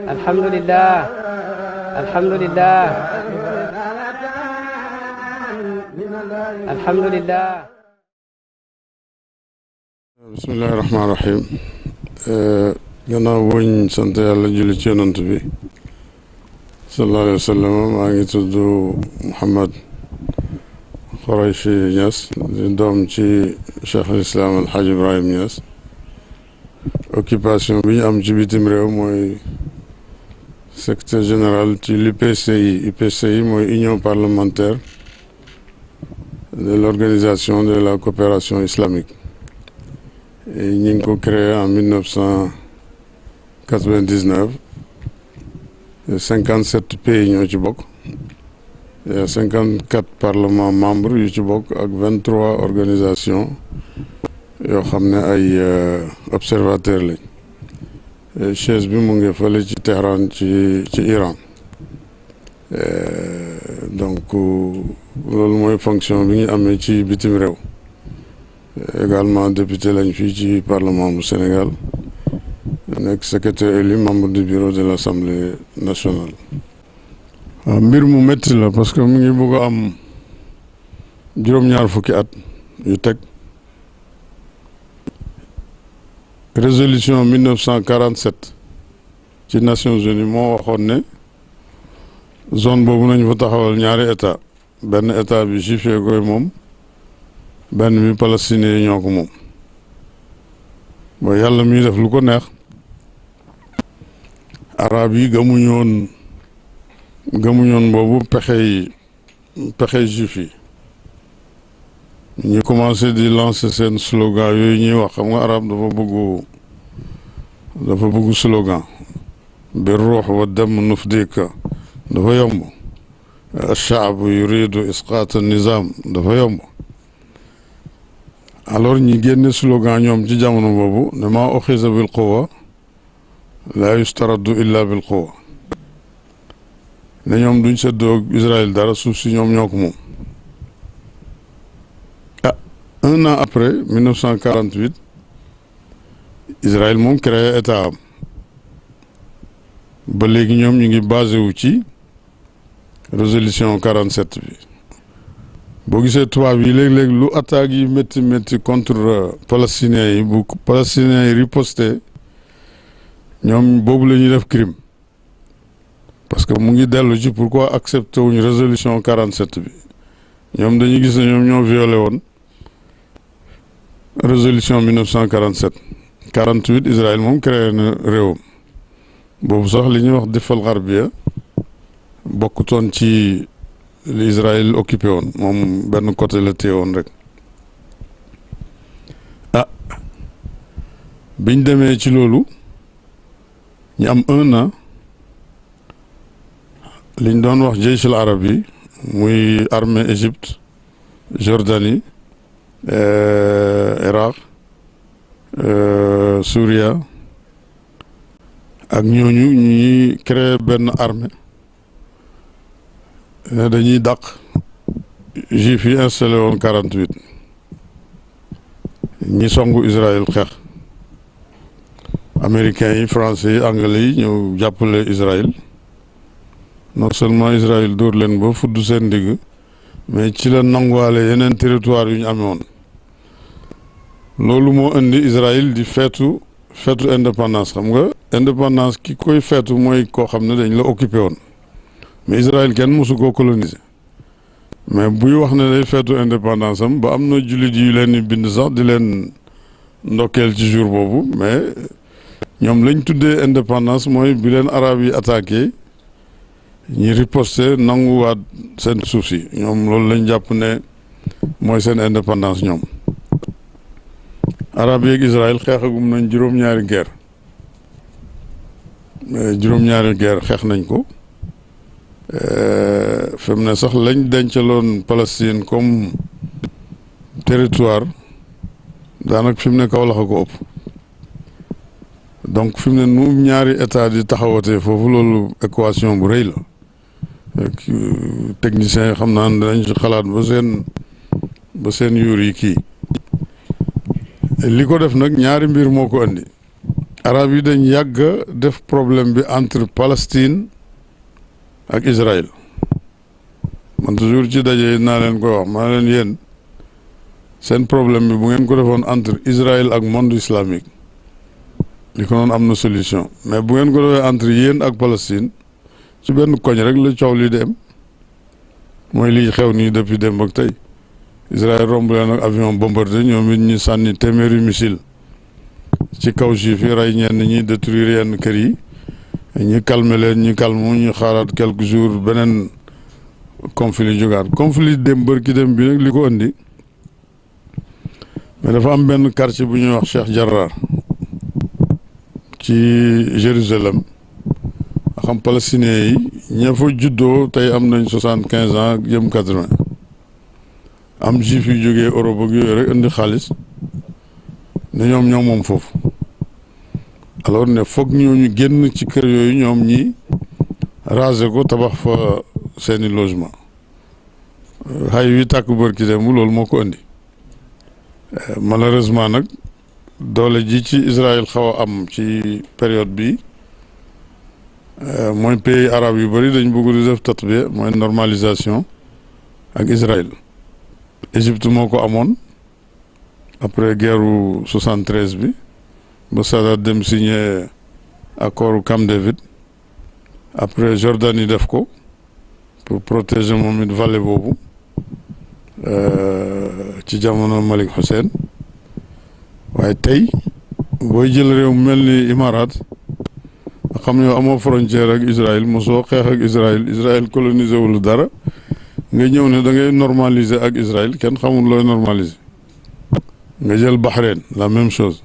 alhamdulillah alhamdulillah alhamdulillah. bismillahi rahmaani rahim. Gannaaw buñ sant yàlla julli ci yonant bi sallallahu alayhi wa sallam, maa ngi tudd Mouhamed Khoureychi Niass, di doom ci Cheikh al Islam El Hadj Ibrahim Niass. Occupation bi ñu am ci bitim réew mooy secrétaire général ci l'UPCI. UPCI mooy Union parlementaire de l'organisation de la coopération islamique. ñi ngi ko créé en 1999. 57 pays ñoo ci bokk. Il y a 54 parlements membres yu ci bokk ak 23 organisations yoo xam ne ay observateurs lañ. chaise bi mu ngi fële ci Téhéran ci Iran. Donc loolu mooy fonction bi ñu amee ci bitim réew. Également député lañ fii ci parlement bu Sénégal, nekk secrétaire élu, membre du bureau de l'Assemblée nationale. waaw mbir mu métti la parce que mu ngi bëgg a am juróom-ñaar fukki at yu teg. Résolution 1947 ci Nations Unies moo waxoon ne zone boobu nañ fa taxawal ñaari état, benn état bi juif yi koy moom, benn bi palestiniens yi ñoo ko moom. ba yàlla muy def lu ko neex, arab yi gëmuñoon boobu pexe juif yi. ñu commencé di lancer seen slogan yooyu ñuy wax, xam nga arab dafa bëgg slogan bi ruux wa dem nufdika, dafa yomb. alchaabu yuridu isqaat nizam, dafa yomb. alors ñi génne slogan ñoom ci jamono boobu ne maa uxiza bil quwa laa yustaraddu illa bil quwa, ne ñoom duñ seddoo Israël dara, suuf si ñoom ñoo ko moom. Un an après 1948 Israël moom créé état am. ba léegi ñoom ñu ngi basé wu ci résolution 47 bi. boo gisee tubaab yi léeg-léeg lu attaques yi métti contre palestiniens yi, bu palestiniens yi riposté, ñoom boobu la ñuy def crime. parce que mu ngi dellu ci pourquoi accepté wuñu résolution 47 bi. ñoom dañuy gis ne ñoom ñoo violé woon résolution 1947. 48 Israël moom créé na réewam. boobu sax li ñuy wax difal xarbiya bokkutoon ci li Israël occupé woon, moom benn côté la téye woon rek. biñ demee ci loolu ñu am un an, liñ doon wax jeysh al arab yi, muy armée Égypte, Jordanie, Irak, Souria, ak ñooñu ñuy créé benn armée dañuy dàq juif yi installé woon 48. ñi songu Israël xeex. américains yi, français yi, anglais yi ñëw jàppale Israël. non seulement Israël dóor leen ba fudd seen ndigg, mais ci la nanguwaale yeneen territoire yu ñu amee woon. loolu moo indi Israël di feetu indépendance. xam nga indépendance ki koy feetu mooy koo xam ne dañ la occupé woon, mais Israël kenn mosu koo coloniser. mais buy wax ne day feetu indépendance am, ba am na jullit yu leen di bind sax di leen ndokkeel ci jour boobu, mais ñoom lañ tuddee indépendance mooy bi leen arab yi attaqué, ñi riposté nanguwaat seen suuf si. ñoom loolu lañ jàpp ne mooy seen indépendance ñoom. arab yeeg Israël xeexagum nañ juróom-ñaari guerre xeex nañ ko. fi mu ne sax lañ dencaloon Palestine comme territoire daanaka fi mu ne Kaolack a ko ëpp. donc fi mu ne nu ñaari état di taxawatee foofu, loolu équation bu rëy la. techniciens yi xam naa ne danañ ci xalaat ba seen yuur yi kii. li ko def nag ñaari mbir moo ko andi arab yi dañ yàgg def problème bi entre Palestine ak Israël man toujours ci daje naa leen koy wax maa leen yéen seen problème bi bu ngeen ko defoon entre Israël ak monde islamique li ko noonu am na solution mais bu ngeen ko defee entre yéen ak Palestine ci benn koñ rek la coow li dem mooy lii xew nii depuis démb ak tey Israël romb leen ak avion bombardé ñoom it ñu sànni téeméeri missile ci kaw juif yi rey ñenn ñi détruire yenn kër yi ñu calmer leen ñu calme ñu xaaraat quelques jours beneen conflit jógaat conflit dem bërki dem bi nag li ko indi mais dafa am benn quartier bu ñuy wax Cheikh Jarrah ci Jérusalem xam palestiniens yi ña fa juddoo tey am nañ 75 ans jëm 80 am juif yu jógee Europe ak yooyu rek indi xaalis ne ñoom moom foofu alors ne foog ñooñu génn ci kër yooyu ñoom ñi raser ko tabax fa seeni logement xay wi tàkk bërki dem loolu moo ko indi malheureusement nag doole ji ci Israël xaw a am ci période bi mooy pays arabe yu bëri dañ bëgg di def tatbiya mooy normalisation ak Israël Égypte moo ko amoon après guerru 73 bi ba Sadat dem signé accord Camp David après Jordanie def ko pour protéger moom it vallée boobu ci jamono Malik Hussein waaye tey booy jël réew mel ni Imarat xam yow amoo frontière ak Israël mosoo xeex ak Israël colonisé wul dara nga ñëw ne da ngay normaliser ak Israël kenn xamul looy normaliser nga jël Bahreïn la même chose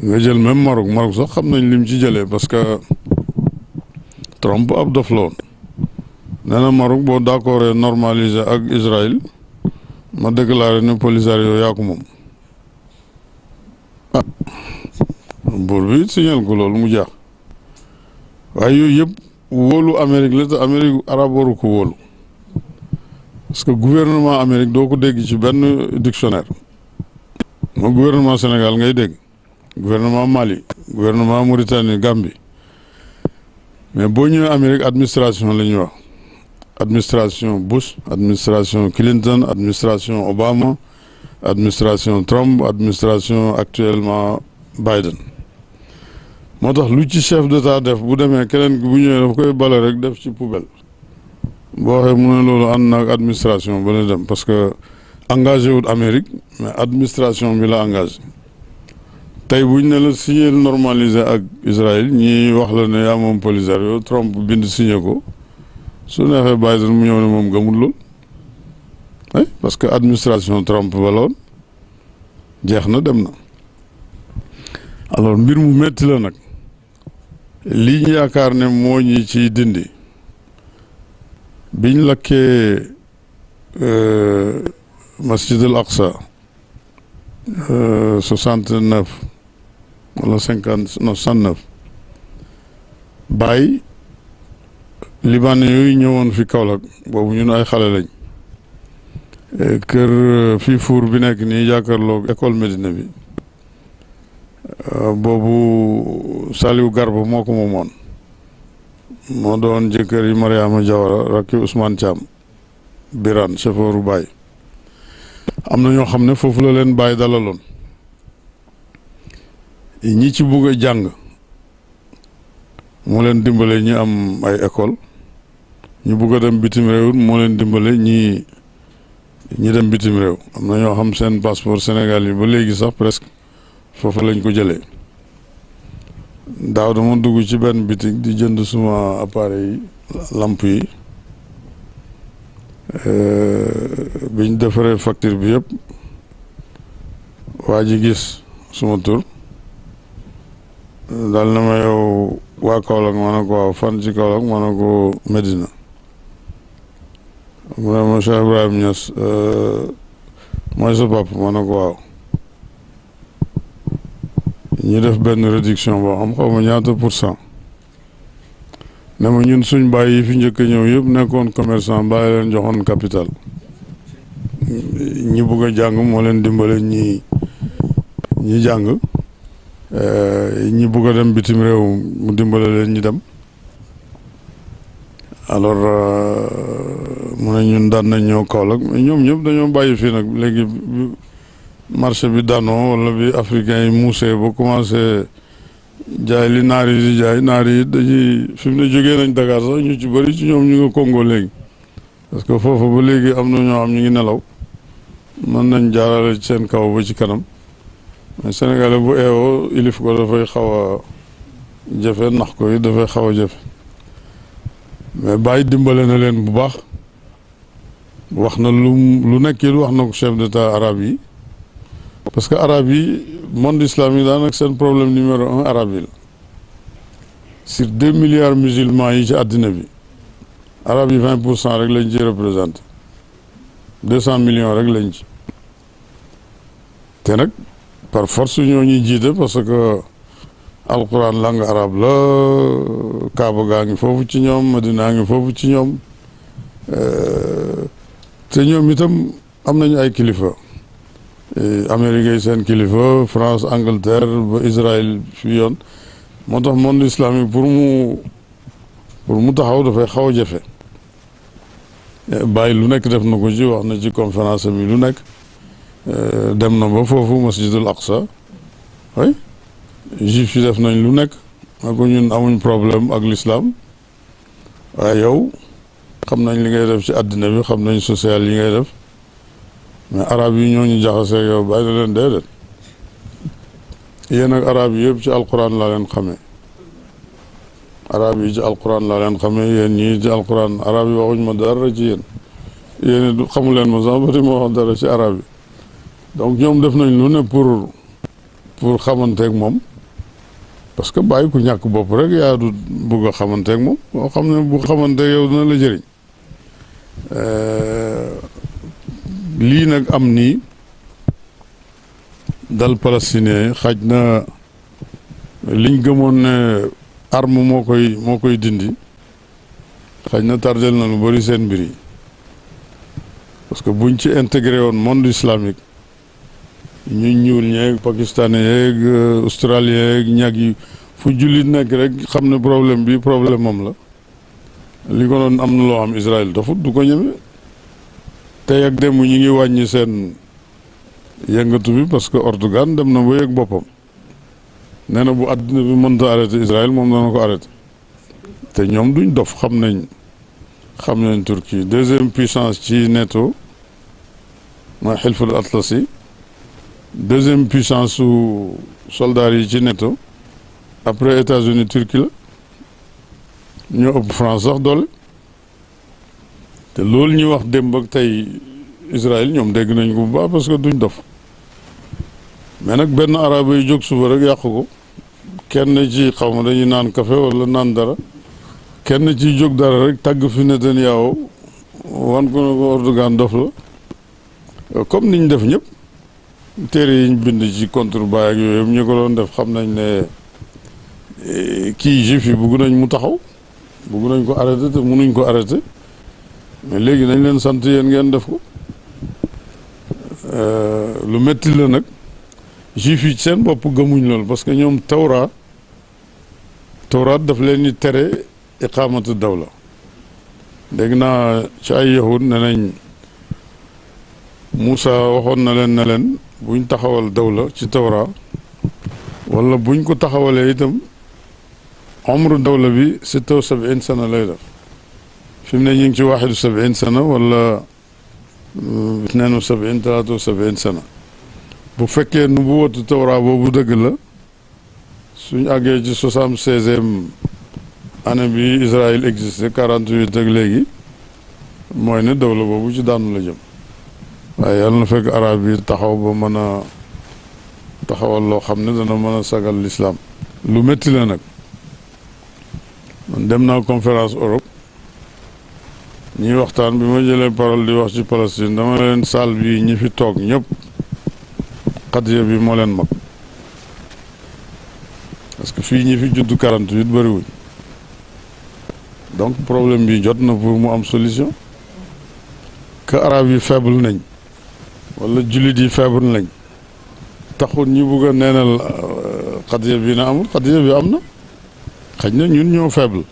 nga jël même Maroc sax xam nañ lim ci jëlee parce que Trump ab dof la woon nee na Maroc boo d'accord normaliser ak Israël ma déclaré ne Polisario yaa ko moom buur bi signal ko loolu mu jaax waaye yooyu yëpp wóolu Amérique la te Amérique arab waru ko wóolu parce que gouvernement Amérique doo ko dégg ci benn dictionnaire moo gouvernement Sénégal ngay dégg gouvernement Mali gouvernement Mauritanie Gambie mais boo ñëwee Amérique administration la ñuy wax administration Bush administration Clinton administration Obama administration Trump administration actuellement Biden moo tax lu ci chef d'état def bu demee keneen bu ñëwee daf koy bale rek def ci poubelle boo waxee mu ne loolu ànd na ak administration ba ne dem parce que engagé wut Amérique mais administration bi la engagé tey buñ ne la signé normalisé ak Israël ñi wax la ne yaa moom Polisario Trump bind signé ko su neexee Biden mu ñëw ne moom gëmul lool ay parce que administration Trump ba la woon jeex na dem na alors mbir mu métti la nag lii ñu yaakaar ne moo ñi ci dindi biñ lakkee masjid al aqsa 69 wala 69 bàyyi libanais yooyu ñëwoon fi Kaolack boobu ñun ay xale lañ kër fii fuur bi nekk nii jàkkaarloog école Médina bi boobu Saliou Garba moo ko moomoon moo doon jëkkër yi Mariama Diawara rakki Ousmane Thiam Birane chauffeuru Baye am na ñoo xam ne foofu la leen Baye dalaloon ñi ci bugg a jàng moo leen dimbale ñi am ay école ñu bugg a dem bitim réew moo leen dimbale ñi dem bitim réew am na ñoo xam seen passeport Sénégal yi ba léegi sax presque foofu lañ ko jëlee daaw dama dugg ci benn bitig di jënd suma appareil yi lamp yi biñ defaree facture bi yëpp waa ji gis suma tur daal na ma yow waa Kaolack ma ne ko waaw fan ci Kaolack ma ne ko Medina mu ne ma Cheikh Ibrahim Niass mooy sa papa ma ne ko waaw ñu def benn réduction boo xam xaw ma ñaata %. ne ma ñun suñ bàyyi yi fi njëkk a ñëw yëpp nekkoon commerçant bàyyi leen joxoon capital ñi bëgg a jàng moo leen dimbale ñi ñi jàng ñi bugg a dem bitim réew mu dimbale leen ñi dem. alors mu ne ñun daan nañ ñëw Kaolack mais ñoom ñëpp dañoo bàyyi fii nag léegi marché bi daanoo wala bi africain yi muusee ba commencé jaay li naar yi di jaay naar yi dañuy fi mu ne jógee nañ Dakar sax ñu ci bëri ci ñoom ñu nga Congo léegi parce que foofu ba léegi am na ñoo xam ñu ngi nelaw mën nañ jaarale ci seen kaw ba ci kanam mais Sénégalais bu eewoo ilif ko dafay xaw a jafe nax ko yi dafay xaw a jafe mais bàyyi dimbale na leen bu baax wax na lu nekk it wax na ko chef d'état arabe yi parce que arabe yi monde islamique daanaka seen problème numéro 1 arabe yi la sur 2 milliards musulmans yi ci àddina bi arabe yi 20% rek lañ ci représenté 200 millions rek lañ ci te nag par force ñoo ñuy jiite parce que alquran langue arabe la Kaaba gaa ngi foofu ci ñoom Madina ngi foofu ci ñoom te ñoom itam am nañu ay kilifa Amérique yi seen kilifa France Angleterre ba Israël fii yoon moo tax monde islamique pour mu taxaw dafay xaw a jafe bàyyi lu nekk def na ko ci wax na ci conférence bi lu nekk dem na ba foofu masjidul aqsa oui juif yi def nañ lu nekk ma ko ñun amuñ problème ak l'islam waaye yow xam nañ li ngay def ci àddina bi xam nañ social yi ngay def mais arab yi ñoo ñu jaxasee yow bàyyi na leen déedéet yéen ak arab yi yëpp ci alquran laa leen xamee arab yi ci alquran laa leen xamee yéen ñii ci alquran arab yi waxuñ ma dara ci yéen yéen xamu leen ma sax bati ma wax dara ci arab yi donc ñoom def nañ lu ne pour xamanteeg moom parce que bàyyi ku ñàkk bopp rek yaa du bugg a xamanteeg moom moo xam ne bu xamanteeg yow dina la jëriñ lii nag am nii dal palestinien xaj na liñ gëmoon ne arme moo koy dindi xaj na tardel na lu bari seen mbir yi parce que buñ ci intégré woon monde islamique ñu ñuul ñeeg pakistanais yeeg australien yeeg ñag yi fu jullit nekk rek xam ne problème bi problème moom la li ko doon am na loo xam Israël dafut du ko ñeme tey ak démb ñi ngi wàññi seen yëngatu bi parce que Erdogan dem na ba yëg boppam nee na bu àddina bi mënta arrêté Israël moom dana ko arrêté te ñoom duñ dof xam nañ Turquie deuxième puissance ci NATO mooy xilful atlasi deuxième puissance su soldats yi ci NATO après États-Unis Turquie la ñoo ëpp France sax doole te loolu ñuy wax démb ak tey Israël ñoom dégg nañ ko bu baax parce que duñ dof mais nag benn arabe yi jóg suba rek yàqu ko kenn ci xaw ma dañuy naan café wala naan dara kenn ci jóg dara rek tàgg fi Netanyahu wan ko ne ko Erdogan dof la comme niñ def ñëpp téere yiñ bind ci contre Baye ak yooyu ñu ko doon def xam nañ ne kii juif yi bugg nañ mu taxaw bugg nañ ko arrêté te munuñ ko arrêté mais léegi nañ leen sant yéen ngeen def ko lu metti la nag juif yi seen bopp gëmuñ loolu parce que ñoom tawraat daf leen di tere iqaamatu dawla dégg naa ci ay yahud ne nañ Moussa waxoon na leen ne leen buñ taxawal dawla ci tawra wala buñ ko taxawalee itam umru dawla bi 76 sana lay def fi mu ne ñu ngi ci 71 sana wala 72 73 sana bu fekkee nu bu watu tawra boobu dëgg la suñ àggee ci 76e année bi Israël existé 48 ak léegi mooy ne dawla boobu ci daanu la jëm waaye yàlla na fekk arab yi taxaw ba mën a taxawal loo xam ne dana mën a sagal l'islam lu métti la nag man dem naa conférence Europe ñuy waxtaan bi ma jëlee parole di wax ci Palestine dama leen salle bi ñi fi toog ñëpp xadiya bi moo leen mag parce que fii ñi fi judd 48 bëriwuñ donc problème bi jot na pour mu am solution que arab yi faible nañ wala jullit yi faible nañ taxul ñu bugg a neenal xadiya bi na amul xadiya bi am na xëy na ñun ñoo faible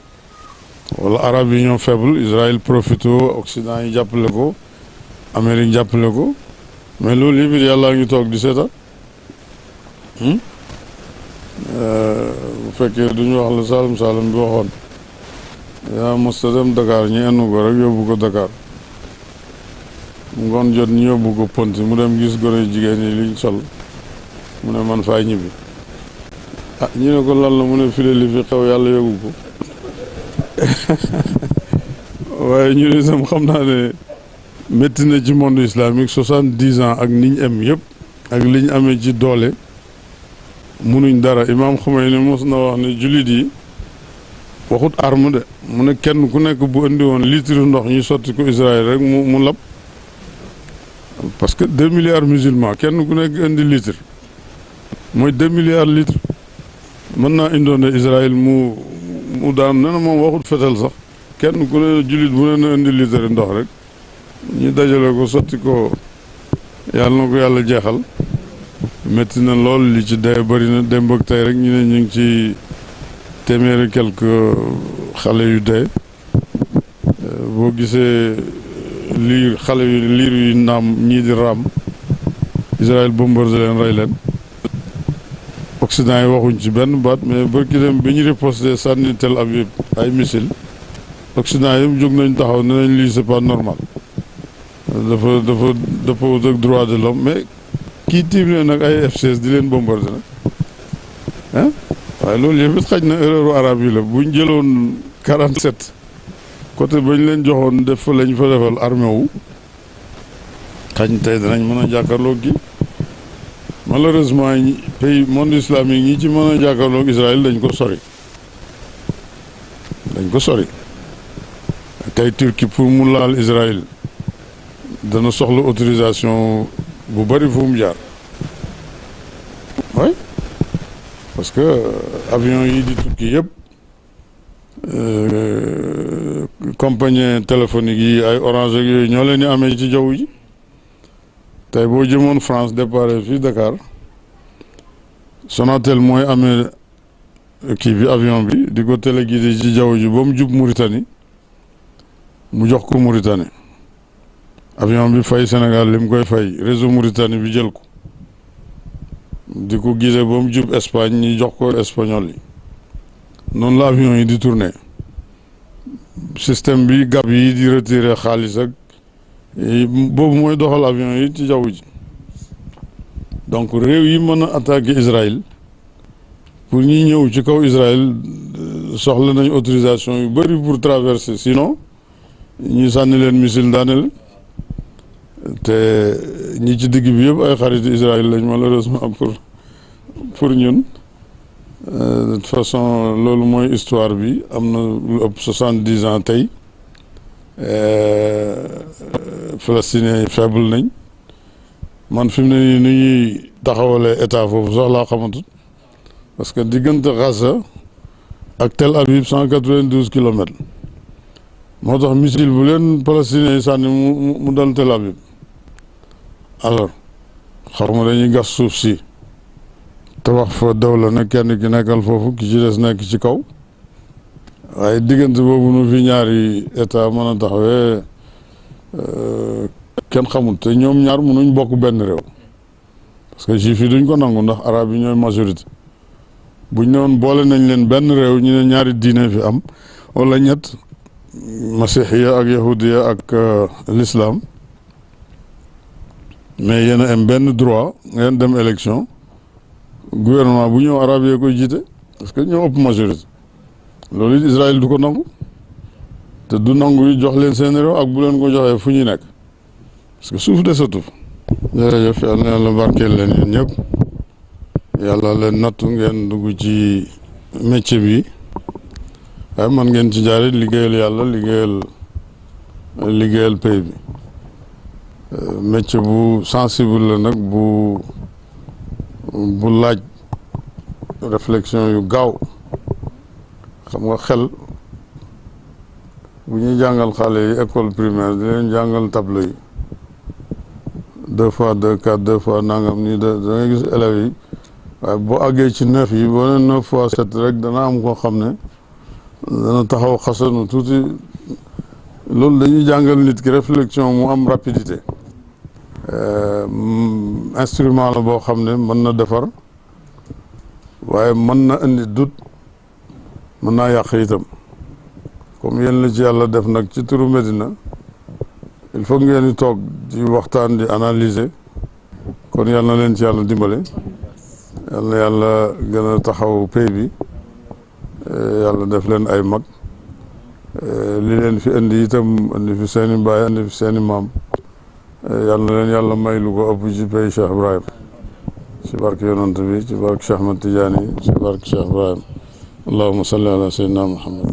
wala arab yi ñoo faible Israël profité Occident yi jàppale ko Amérique jàppale ko mais loolu yëpp it yàlla ngi toog di seetaan bu fekkee duñu wax la Saalum Saalum bi waxoon yaa mosta dem Dakar ñu ennu ko rek yóbbu ko Dakar ngoon jot ñu yóbbu ko Ponti mu dem gis gone jigéen ñi liñ sol mu ne man faay ñibbi ñu ne ko lan la mu ne file li fi xew yàlla yóbbu ko waaye ñu ne sam xam naa ne métti na ci monde islamique 70 ans ak niñ am yëpp ak liñ amee ci doole munuñ dara Imam Khomeini mos na wax ne jullit yi waxut arme de mu ne kenn ku nekk bu indi woon litre ndox ñu sotti ko Israël rek mu lab parce que 2 milliards musulmans kenn ku nekk indi litre mooy 2 milliards litres mën naa indoon ne Israël mu daan ne na moom waxut fetal sax kenn ku ne jullit bu ne na indi litre ndox rek ñu dajale ko sotti ko yàlla na ko yàlla jeexal métti na lool li ci dee bëri na démb ak tey rek ñu ne ñu ngi ci téeméeri quelque xale yu dee boo gisee xale yu liir yu naam ñii di raam Israël bombardé leen rey leen Occident yi waxuñ ci benn baat mais barki dem bi ñu riposté sànni Tel Aviv ay missile Occident yëpp jóg nañ taxaw ne nañ lii c'est pas normal dafa dëppoo ak droit de l'homme mais kii tiim leen nag ay F-16 di leen bombardé nag ah waaye loolu yëpp it xaj na erreur arabe yi la buñ jëloon 47 côté bañ leen joxoon def fa lañ fa defal armée wu xañ tey danañ mën a jàkkaarloo gi malheureusement pays monde islamique ñi ci mën a jàkkaarloo Israël dañ ko sori tey Turquie pour mu laal Israël dana soxla autorisation bu bari fu mu jaar oui parce que avion yi di tukki yëpp compagnie téléphonique yi ay Orange ak yooyu ñoo leen di amee ci jaww ji tey boo jëmoon France départ fii Dakar Sonatel mooy amee kii bi avion bi di ko téléguidé ci jaww ji ba mu jub Mauritanie mu jox ko Mauritanie avion bi fay Sénégal li mu koy fay réseau Mauritanie bi jël ko di ko guidé ba mu jub Espagne ñi jox ko espagnol yi noonu la avion yi di tourné système bi gab yi di retiré xaalis ak boobu mooy doxal avion yi ci jaww ji donc réew yi mën a attaquer Israël pour ñi ñëw ci kaw Israël soxla nañ autorisation yu bëri pour traverser sinon ñu sànni leen missile daane leen te ñi ci digg bi yëpp ay xaritu Israël lañ malheureusement pour ñun de toute façon loolu mooy histoire bi am na lu ëpp 70 ans tey Palestiniens yi faible nañ man fi mu ne nii ni ñuy taxawalee état foofu sax laa xamatut parce que diggante Gaza ak Tel Aviv 192 kilomètres moo tax missile bu leen Palestiniens yi sànni mu dal Tel Aviv alors xaw ma dañuy gas suuf si tabax fa dawla ne kenn ki nekkal foofu ki ci des nekk ci kaw waaye diggante boobu nu fi ñaari état mën a taxawee kenn xamul te ñoom ñaar mënuñ bokk benn réew parce que juif yi duñ ko nangu ndax arab yi ñooy majorité buñ ne woon boole nañ leen benn réew ñu ne ñaari diine fi am wala ñett masihiya ak yahudiya ak l'islam mais yéen a am benn droit ngeen dem élection gouvernement bu ñëw arab yee koy jiite parce que ñoo ëpp majorité loolu it Israël du ko nangu te du nangu yi jox leen seen réew ak bu leen ko joxee fu ñuy nekk parce que suuf desatu fa jërëjëf yàlla na yàlla barkeel leen yéen ñëpp yàlla leen nattu ngeen dugg ci métier bi waaye man ngeen ci jaarit liggéeyal yàlla liggéeyal pays bi métier bu sensible la nag bu laaj réflexion yu gaaw xam nga xel bu ñuy jàngal xale yi école primaire di leen jàngal tableau yi 2 fois 2 4 2 fois nangam nii da ngay gis élèves yi waaye boo àggee ci 9 yi boo nee 9 fois 7 rek dana am koo xam ne dana taxaw xasanu tuuti. loolu dañuy jàngal nit ki réflexion mu am rapidité instrument la boo xam ne mën na defar waaye mën na indi doute mën naa yàq itam comme yéen la ci yàlla def nag ci turu Medina il faut ngeen di toog di waxtaan di analyser kon yal na leen ci yàlla dimbale yal na yàlla gën a taxaw pay bi yàlla def leen ay mag li leen fi indi itam indi fi seeni baay indi fi seeni maam yal na leen yàlla may lu ko ëpp ci pay Cheikh Ibrahim ci barke yonant bi ci barke Cheikh Ahmad Tidiane ci barke Cheikh Ibrahim allahumma salli ala sayyidina Muhammad